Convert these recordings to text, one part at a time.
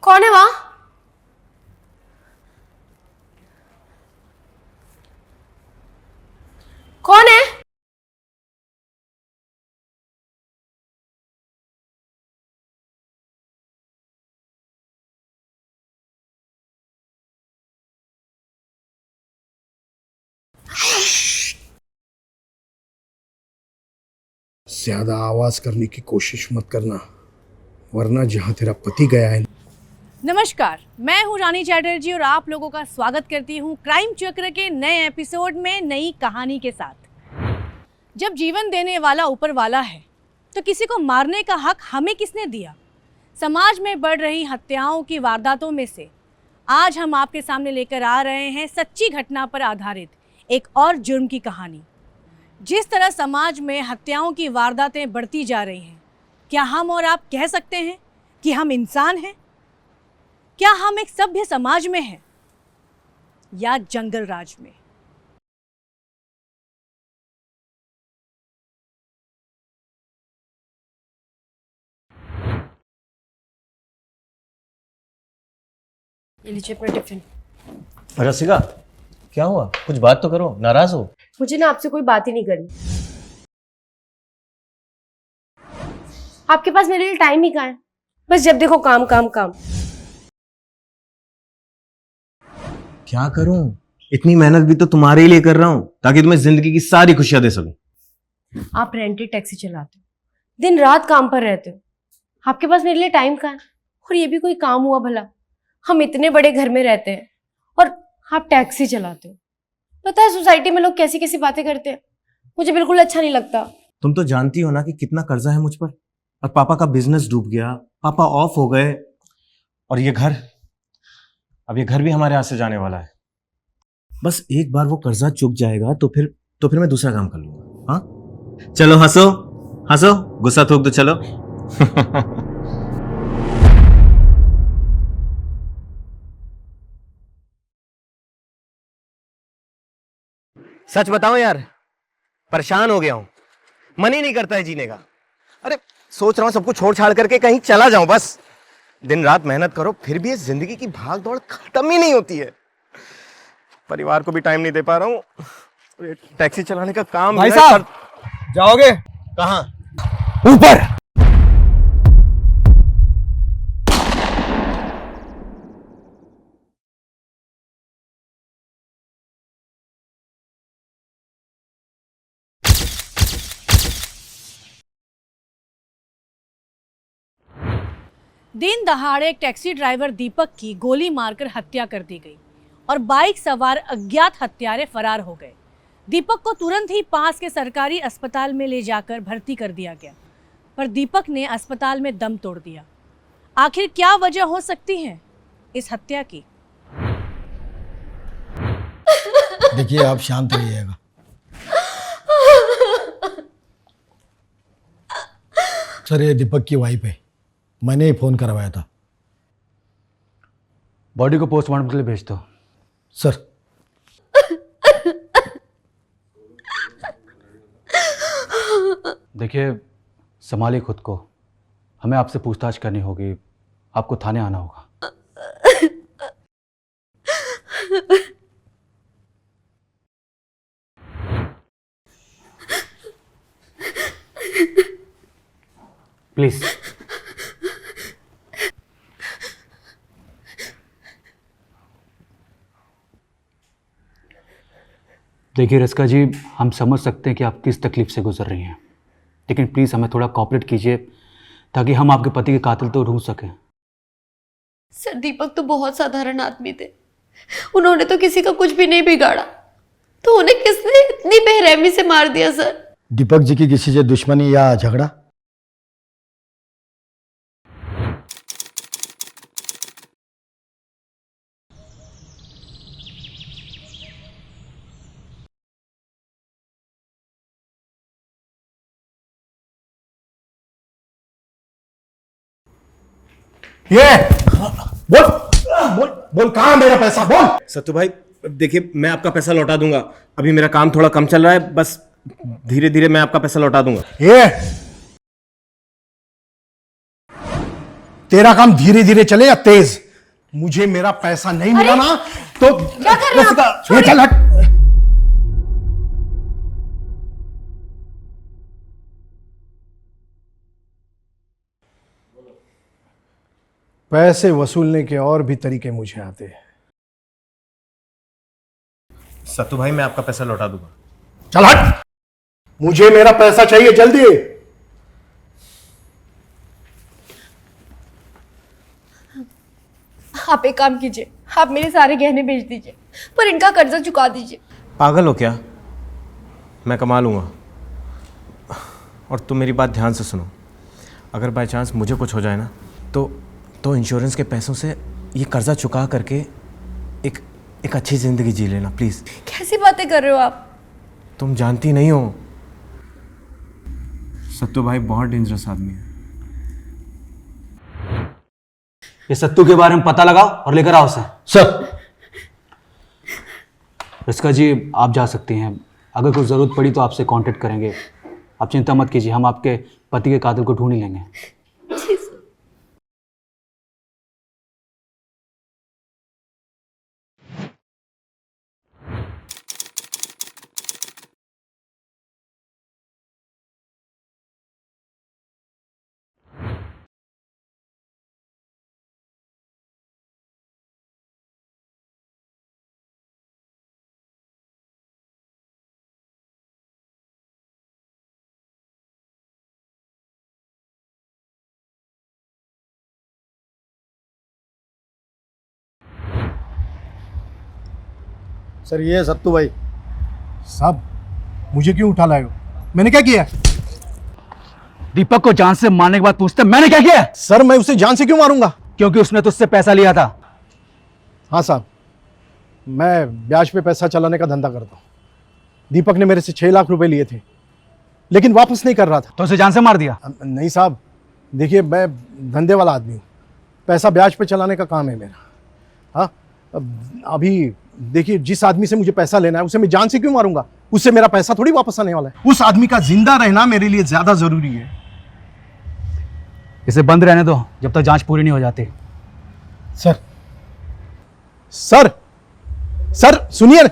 कौन है वहां? कौन है? ज्यादा आवाज करने की कोशिश मत करना, वरना जहां तेरा पति गया है। नमस्कार, मैं हूं रानी चैटर्जी और आप लोगों का स्वागत करती हूं क्राइम चक्र के नए एपिसोड में नई कहानी के साथ। जब जीवन देने वाला ऊपर वाला है तो किसी को मारने का हक हमें किसने दिया? समाज में बढ़ रही हत्याओं की वारदातों में से आज हम आपके सामने लेकर आ रहे हैं सच्ची घटना पर आधारित एक और जुर्म की कहानी। जिस तरह समाज में हत्याओं की वारदातें बढ़ती जा रही हैं, क्या हम और आप कह सकते हैं कि हम इंसान हैं? क्या हम एक सभ्य समाज में हैं या जंगल राज में? ये लीजिए अपना टिफिन। रसिका, क्या हुआ? कुछ बात तो करो, नाराज हो? मुझे ना आपसे कोई बात ही नहीं करनी। आपके पास मेरे लिए टाइम ही कहाँ है? बस जब देखो काम काम काम। क्या करूं? इतनी मेहनत भी तो तुम्हारे ही लिए कर रहा हूं ताकि तुम्हें जिंदगी की सारी खुशियां दे सकूं। आप रेंटेड टैक्सी चलाते हो, दिन रात काम पर रहते हो, आपके पास मेरे लिए टाइम कहाँ है? और ये भी कोई काम हुआ भला? हम इतने बड़े घर में रहते हैं और आप टैक्सी चलाते हो। पता है सोसाइटी में लोग कैसी कैसी बातें करते हैं, मुझे बिल्कुल अच्छा नहीं लगता। तुम तो जानती हो ना कि कितना कर्जा है मुझ पर, और पापा का बिजनेस डूब गया, पापा ऑफ हो गए, और ये घर, अब ये घर भी हमारे हाथ से जाने वाला है। बस एक बार वो कर्जा चुक जाएगा तो फिर मैं दूसरा काम कर लूंगा। हाँ, चलो हंसो हंसो, गुस्सा थूक दो, चलो। सच बताओ यार, परेशान हो गया हूं, मन ही नहीं करता है जीने का। अरे सोच रहा हूं सबको छोड़ छाड़ करके कहीं चला जाऊं बस। दिन रात मेहनत करो फिर भी ये जिंदगी की भाग दौड़ खत्म ही नहीं होती है। परिवार को भी टाइम नहीं दे पा रहा हूं। ये टैक्सी चलाने का काम भाई साहब, जाओगे कहां? ऊपर? दिन दहाड़े एक टैक्सी ड्राइवर दीपक की गोली मारकर हत्या कर दी गई और बाइक सवार अज्ञात हत्यारे फरार हो गए। दीपक को तुरंत ही पास के सरकारी अस्पताल में ले जाकर भर्ती कर दिया गया, पर दीपक ने अस्पताल में दम तोड़ दिया। आखिर क्या वजह हो सकती है इस हत्या की? देखिए, आप शांत रहिएगा। सर, ये दीपक की वाइफ है, मैंने ही फोन करवाया था। बॉडी को पोस्टमार्टम के लिए भेज दो। सर, देखिए, संभालिए खुद को, हमें आपसे पूछताछ करनी होगी, आपको थाने आना होगा। प्लीज। देखिए रसिका जी, हम समझ सकते हैं कि आप किस तकलीफ से गुजर रही हैं, लेकिन प्लीज़ हमें थोड़ा कोऑपरेट कीजिए ताकि हम आपके पति के कातिल तो ढूंढ सकें। सर, दीपक तो बहुत साधारण आदमी थे, उन्होंने तो किसी का कुछ भी नहीं बिगाड़ा, तो उन्हें किसने इतनी बेरहमी से मार दिया? सर, दीपक जी की किसी से दुश्मनी या झगड़ा? ये बोल बोल बोल, कहां मेरा पैसा? बोल। सत्तू भाई, देखिए मैं आपका पैसा लौटा दूंगा, अभी मेरा काम थोड़ा कम चल रहा है, बस धीरे धीरे मैं आपका पैसा लौटा दूंगा। ये तेरा काम धीरे धीरे चले या तेज? मुझे मेरा पैसा नहीं मिला ना तो क्या कर रहे हैं आप? ये चल हट। पैसे वसूलने के और भी तरीके मुझे आते हैं। सत्तू भाई मैं आपका पैसा लौटा दूंगा। चल हट, मुझे मेरा पैसा चाहिए जल्दी। आप एक काम कीजिए, आप मेरे सारे गहने बेच दीजिए, पर इनका कर्जा चुका दीजिए। पागल हो क्या? मैं कमा लूंगा। और तुम मेरी बात ध्यान से सुनो, अगर बाय चांस मुझे कुछ हो जाए ना तो इंश्योरेंस के पैसों से ये कर्जा चुका करके एक अच्छी ज़िंदगी जी लेना प्लीज़। कैसी बातें कर रहे हो आप? तुम जानती नहीं हो, सत्तू भाई बहुत डेंजरस आदमी है। ये सत्तू के बारे में पता लगाओ और लेकर आओ उसे। सर। रिस्का जी आप जा सकती हैं, अगर कुछ ज़रूरत पड़ी तो आपसे कांटेक्ट करेंगे। आप चिंता मत कीजिए, हम आपके पति के कातिल को ढूंढ ही लेंगे। सर ये है सत्तू भाई। साहब मुझे क्यों उठा लाए हो? मैंने क्या किया? दीपक को जान से मारने के बाद पूछते मैंने क्या किया? सर मैं उसे जान से क्यों मारूंगा? क्योंकि उसने तुझसे पैसा लिया था। हाँ साहब, मैं ब्याज पे पैसा चलाने का धंधा करता हूँ। दीपक ने मेरे से 6 लाख रुपए लिए थे, लेकिन वापस नहीं कर रहा था। तो उसे जान से मार दिया? नहीं साहब, देखिए मैं धंधे वाला आदमी हूँ, पैसा ब्याज पे चलाने का काम है मेरा। हाँ, अभी देखिए जिस आदमी से मुझे पैसा लेना है उसे मैं जान से क्यों मारूंगा? उससे मेरा पैसा थोड़ी वापस आने वाला है। उस आदमी का जिंदा रहना मेरे लिए ज्यादा जरूरी है। इसे बंद रहने दो जब तक जांच पूरी नहीं हो जाती। सर सर सर सुनिए ना।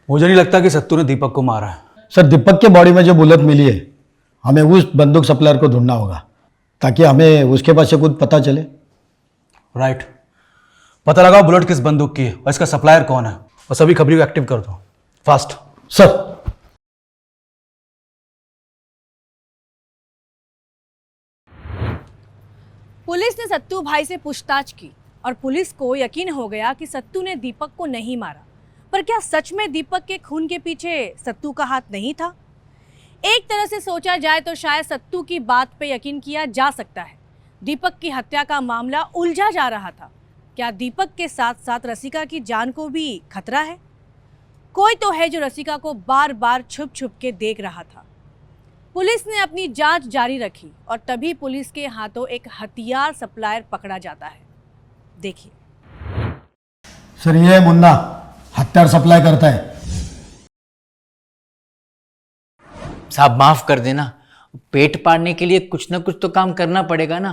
मुझे नहीं लगता कि सत्तू ने दीपक को मारा है। सर दीपक के बॉडी में जो बुलेट मिली है, हमें उस बंदूक सप्लायर को ढूंढना होगा ताकि हमें उसके पास से कुछ पता चले। राइट, पता लगाओ बुलेट किस बंदूक की है और इसका सप्लायर कौन है, और सभी खबरी को एक्टिव कर दो फास्ट। सर। पुलिस ने सत्तू भाई से पूछताछ की और पुलिस को यकीन हो गया कि सत्तू ने दीपक को नहीं मारा। पर क्या सच में दीपक के खून के पीछे सत्तू का हाथ नहीं था? एक तरह से सोचा जाए तो शायद सत्तू की बात पे यकीन किया जा सकता है। दीपक की हत्या का मामला उलझा जा रहा था। क्या दीपक के साथ साथ रसिका की जान को भी खतरा है? कोई तो है जो रसिका को बार बार छुप छुप के देख रहा था। पुलिस ने अपनी जांच जारी रखी और तभी पुलिस के हाथों एक हथियार सप्लायर पकड़ा जाता है। देखिए। सर ये है मुन्ना, हथियार सप्लाई करता है। साहब माफ कर देना, पेट पालने के लिए कुछ ना कुछ तो काम करना पड़ेगा ना,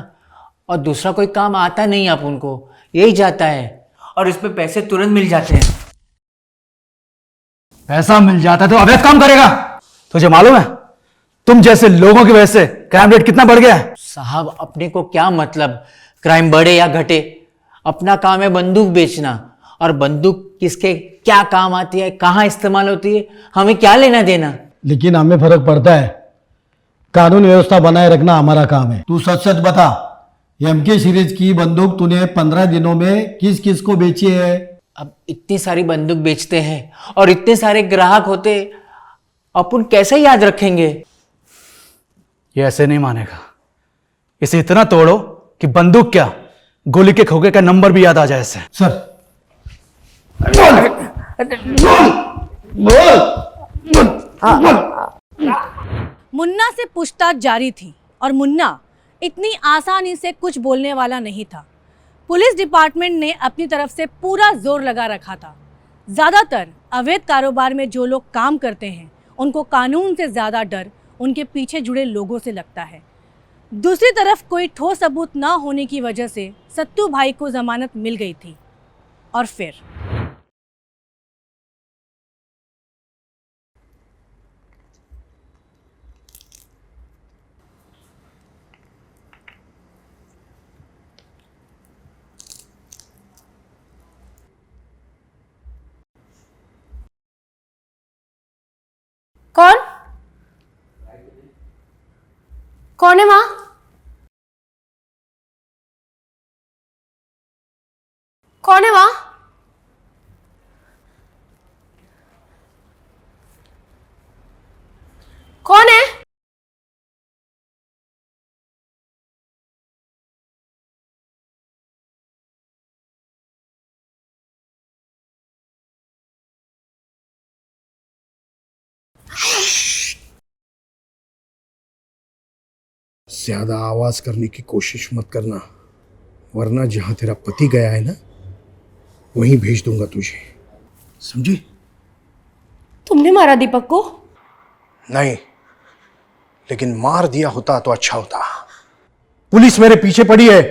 और दूसरा कोई काम आता नहीं आप उनको, यही जाता है और इस पे पैसे तुरंत मिल जाते हैं। पैसा मिल जाता तो अवैध काम करेगा? तुझे मालूम है तुम जैसे लोगों की वजह से क्राइम रेट कितना बढ़ गया है? साहब अपने को क्या मतलब क्राइम बढ़े या घटे, अपना काम है बंदूक बेचना, और बंदूक किसके क्या काम आती है, कहाँ इस्तेमाल होती है, हमें क्या लेना देना। लेकिन हमें फर्क पड़ता है, कानून व्यवस्था बनाए रखना हमारा काम है। तू सच सच बता, एमके सीरीज की बंदूक तूने 15 दिनों में किस किस को बेची है? अब इतनी सारी बंदूक बेचते हैं और इतने सारे ग्राहक होते, अपन कैसे याद रखेंगे? ये ऐसे नहीं मानेगा। इसे इतना तोड़ो कि बंदूक क्या गोली के खोखे का नंबर भी याद आ जाए इसे। सर मुन्ना से पूछताछ जारी थी और मुन्ना इतनी आसानी से कुछ बोलने वाला नहीं था। पुलिस डिपार्टमेंट ने अपनी तरफ से पूरा जोर लगा रखा था। ज़्यादातर अवैध कारोबार में जो लोग काम करते हैं उनको कानून से ज़्यादा डर उनके पीछे जुड़े लोगों से लगता है। दूसरी तरफ कोई ठोस सबूत ना होने की वजह से सत्तू भाई को जमानत मिल गई थी। और फिर कौन कौन है वहां? कौन है वहां? कौन है? ज्यादा आवाज करने की कोशिश मत करना, वरना जहां तेरा पति गया है ना, वहीं भेज दूंगा तुझे, समझी? तुमने मारा दीपक को? नहीं, लेकिन मार दिया होता तो अच्छा होता। पुलिस मेरे पीछे पड़ी है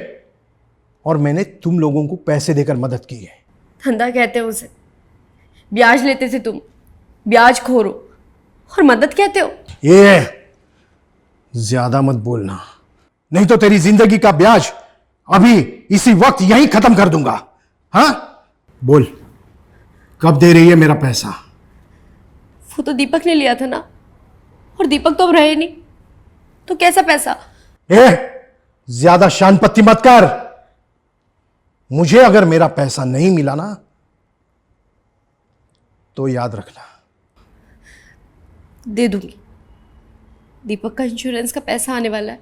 और मैंने तुम लोगों को पैसे देकर मदद की है। धंधा कहते हो उसे, ब्याज लेते थे तुम, ब्याज खोरो, और मदद कहते हो? ये ज्यादा मत बोलना, नहीं तो तेरी जिंदगी का ब्याज अभी इसी वक्त यहीं खत्म कर दूंगा। हाँ, बोल, कब दे रही है मेरा पैसा? वो तो दीपक ने लिया था ना, और दीपक तो अब रहे नहीं, तो कैसा पैसा? ज्यादा शान पत्ती मत कर। मुझे अगर मेरा पैसा नहीं मिला ना, तो याद रखना। दे दूंगी, दीपक का इंश्योरेंस का पैसा आने वाला है,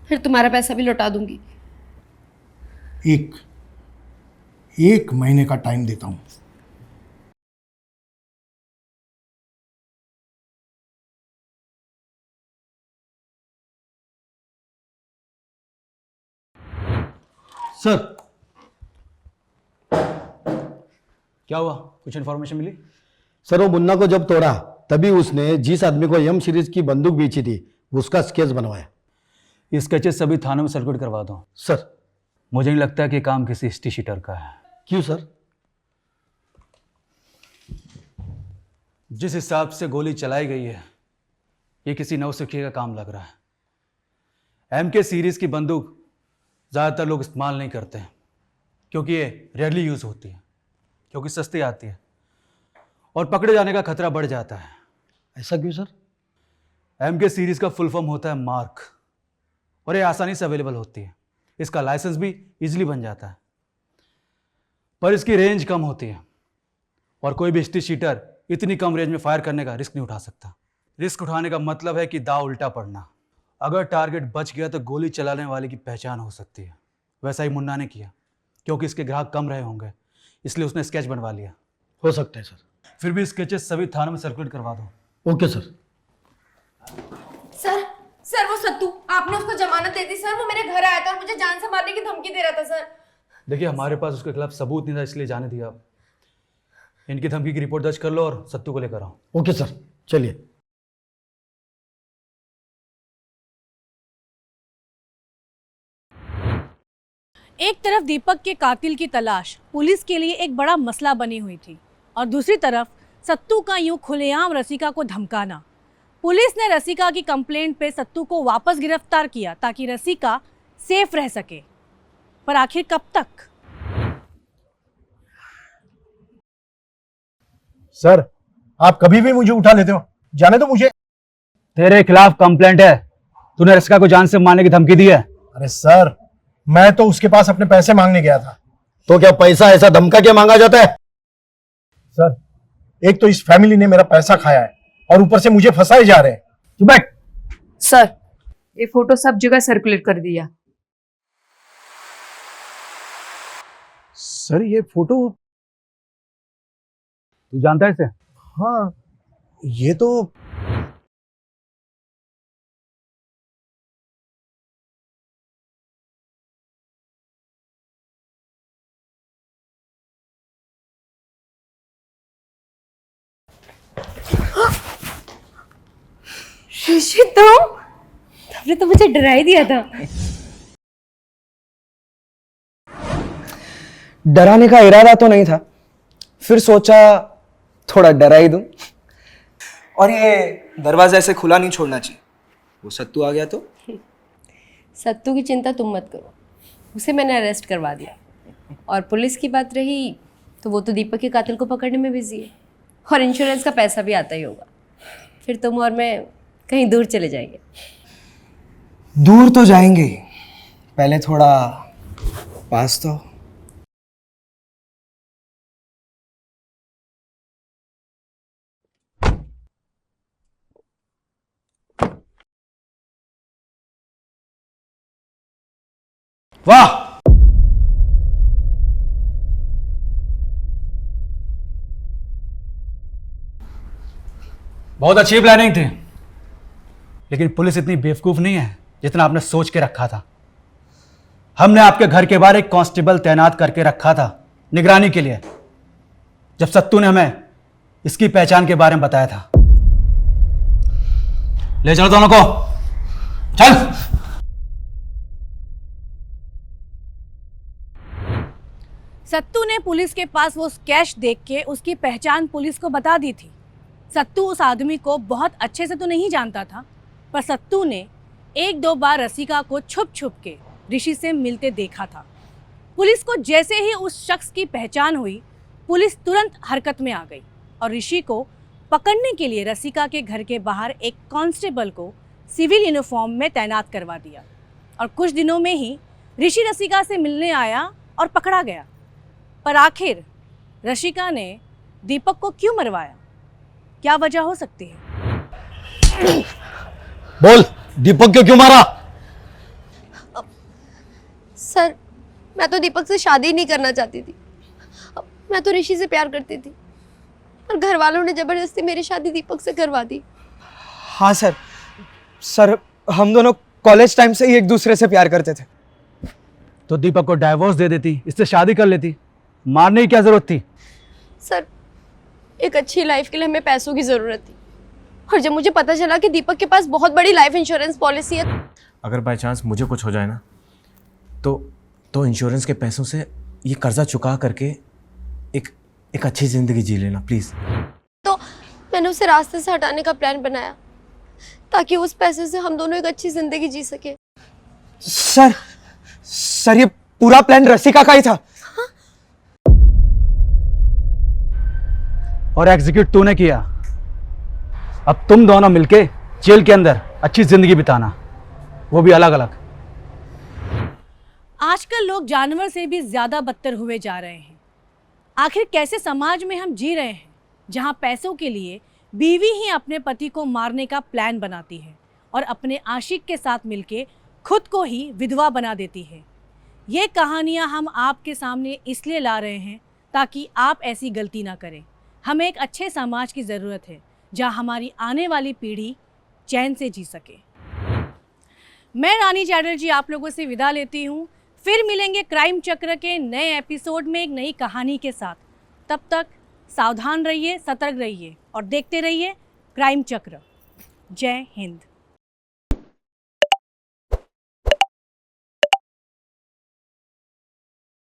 फिर तुम्हारा पैसा भी लौटा दूंगी। एक महीने का टाइम देता हूं। सर, क्या हुआ? कुछ इन्फॉर्मेशन मिली? सर, वो मुन्ना को जब तोड़ा तभी उसने जिस आदमी को एम सीरीज की बंदूक बेची थी उसका स्केच बनवाया। ये स्केचेस सभी थानों में सर्कुलेट करवा दो। सर। मुझे नहीं लगता कि ये काम किसी हिस्ट्री शीटर का है। क्यों सर? जिस हिसाब से गोली चलाई गई है, ये किसी नौसिखिए का काम लग रहा है। एम के सीरीज की बंदूक ज़्यादातर लोग इस्तेमाल नहीं करते हैं, क्योंकि ये रेयरली यूज़ होती है, क्योंकि सस्ती आती है और पकड़े जाने का खतरा बढ़ जाता है। ऐसा क्यों सर? एम के सीरीज का फुल फॉर्म होता है मार्क, और ये आसानी से अवेलेबल होती है। इसका लाइसेंस भी इजीली बन जाता है, पर इसकी रेंज कम होती है और कोई भी हिस्ट्री शीटर इतनी कम रेंज में फायर करने का रिस्क नहीं उठा सकता। रिस्क उठाने का मतलब है कि दाव उल्टा पड़ना। अगर टारगेट बच गया तो गोली चलाने वाले की पहचान हो सकती है। वैसा ही मुन्ना ने किया, क्योंकि इसके ग्राहक कम रहे होंगे, इसलिए उसने स्केच बनवा लिया। हो सकता है सर। फिर भी स्केचेस सभी थानों में सर्कुलेट करवा दो। Okay sir. सर, सर वो सत्तू, आपने उसको जमानत दे दी सर। वो मेरे घर आया था और मुझे जान से मारने की धमकी दे रहा था सर। देखिए, हमारे पास उसके खिलाफ सबूत नहीं था, इसलिए जाने दिया। इनकी धमकी की रिपोर्ट दर्ज कर लो और सत्तू को लेकर आओ। ओके सर, चलिए। एक तरफ दीपक के कातिल की तलाश पुलिस के लिए एक बड़ा मसला बनी हुई थी, और दूसरी तरफ सत्तू का यूं खुलेआम रसिका को धमकाना। पुलिस ने रसिका की कंप्लेंट पे सत्तू को वापस गिरफ्तार किया ताकि रसिका सेफ रह सके, पर आखिर कब तक? सर, आप कभी भी मुझे उठा लेते हो, जाने दो मुझे। तेरे खिलाफ कंप्लेंट है, तूने रसिका को जान से मारने की धमकी दी है। अरे सर, मैं तो उसके पास अपने पैसे मांगने गया था। तो क्या पैसा ऐसा धमका के मांगा जाता है? सर, एक तो इस फैमिली ने मेरा पैसा खाया है और ऊपर से मुझे फंसाए जा रहे हैं। तू बैठ। सर, ये फोटो सब जगह सर्कुलेट कर दिया। सर, ये फोटो? तू जानता है इसे? हाँ, ये तो ऋषि तुमने तो मुझे डरा ही दिया था। डराने का इरादा तो नहीं था, फिर सोचा थोड़ा डरा ही दूं। और ये दरवाजा ऐसे खुला नहीं छोड़ना चाहिए, वो सत्तू आ गया तो। सत्तू की चिंता तुम मत करो, उसे मैंने अरेस्ट करवा दिया। और पुलिस की बात रही तो वो तो दीपक के कातिल को पकड़ने में बिजी है, और इंश्योरेंस का पैसा भी आता ही होगा। फिर तुम और मैं कहीं दूर चले जाएंगे। दूर तो जाएंगे ही, पहले थोड़ा पास तो। वाह, बहुत अच्छी प्लानिंग थी, लेकिन पुलिस इतनी बेवकूफ नहीं है जितना आपने सोच के रखा था। हमने आपके घर के बाहर एक कांस्टेबल तैनात करके रखा था निगरानी के लिए, जब सत्तू ने हमें इसकी पहचान के बारे में बताया था। ले चलो दोनों को, चल। सत्तू ने पुलिस के पास वो कैश देख के उसकी पहचान पुलिस को बता दी थी। सत्तू उस आदमी को बहुत अच्छे से तो नहीं जानता था, पर सत्तू ने एक दो बार रसिका को छुप छुप के ऋषि से मिलते देखा था। पुलिस को जैसे ही उस शख्स की पहचान हुई, पुलिस तुरंत हरकत में आ गई और ऋषि को पकड़ने के लिए रसिका के घर के बाहर एक कांस्टेबल को सिविल यूनिफॉर्म में तैनात करवा दिया। और कुछ दिनों में ही ऋषि रसिका से मिलने आया और पकड़ा गया। पर आखिर रसिका ने दीपक को क्यों मरवाया? क्या वजह हो सकती है? बोल, दीपक को क्यों मारा? सर, मैं तो दीपक से शादी नहीं करना चाहती थी। मैं तो ऋषि से प्यार करती थी, और घर वालों ने जबरदस्ती मेरी शादी दीपक से करवा दी। हाँ सर, हम दोनों कॉलेज टाइम से ही एक दूसरे से प्यार करते थे। तो दीपक को डाइवोर्स दे देती, इससे शादी कर लेती, मारने की क्या जरूरत थी? सर, एक अच्छी लाइफ के लिए हमें पैसों की ज़रूरत थी, और जब मुझे पता चला कि दीपक के पास बहुत बड़ी लाइफ इंश्योरेंस पॉलिसी है। अगर बाय चांस मुझे कुछ हो जाए ना, तो इंश्योरेंस के पैसों से ये कर्जा चुका करके एक अच्छी ज़िंदगी जी लेना प्लीज़। तो मैंने उसे रास्ते से हटाने का प्लान बनाया, ताकि उस पैसे से हम दोनों एक अच्छी ज़िंदगी जी सके। सर, ये पूरा प्लान रसिका का ही था। और एग्जीक्यूट तूने किया। अब तुम दोनों मिलके जेल के अंदर अच्छी जिंदगी बिताना, वो भी अलग अलग। आजकल लोग जानवर से भी ज्यादा बदतर हुए जा रहे हैं। आखिर कैसे समाज में हम जी रहे हैं, जहां पैसों के लिए बीवी ही अपने पति को मारने का प्लान बनाती है और अपने आशिक के साथ मिलके खुद को ही विधवा बना देती है। ये कहानियां हम आपके सामने इसलिए ला रहे हैं ताकि आप ऐसी गलती ना करें। हमें एक अच्छे समाज की ज़रूरत है जहां हमारी आने वाली पीढ़ी चैन से जी सके। मैं रानी चैटर्जी आप लोगों से विदा लेती हूँ। फिर मिलेंगे क्राइम चक्र के नए एपिसोड में एक नई कहानी के साथ। तब तक सावधान रहिए, सतर्क रहिए और देखते रहिए क्राइम चक्र। जय हिंद।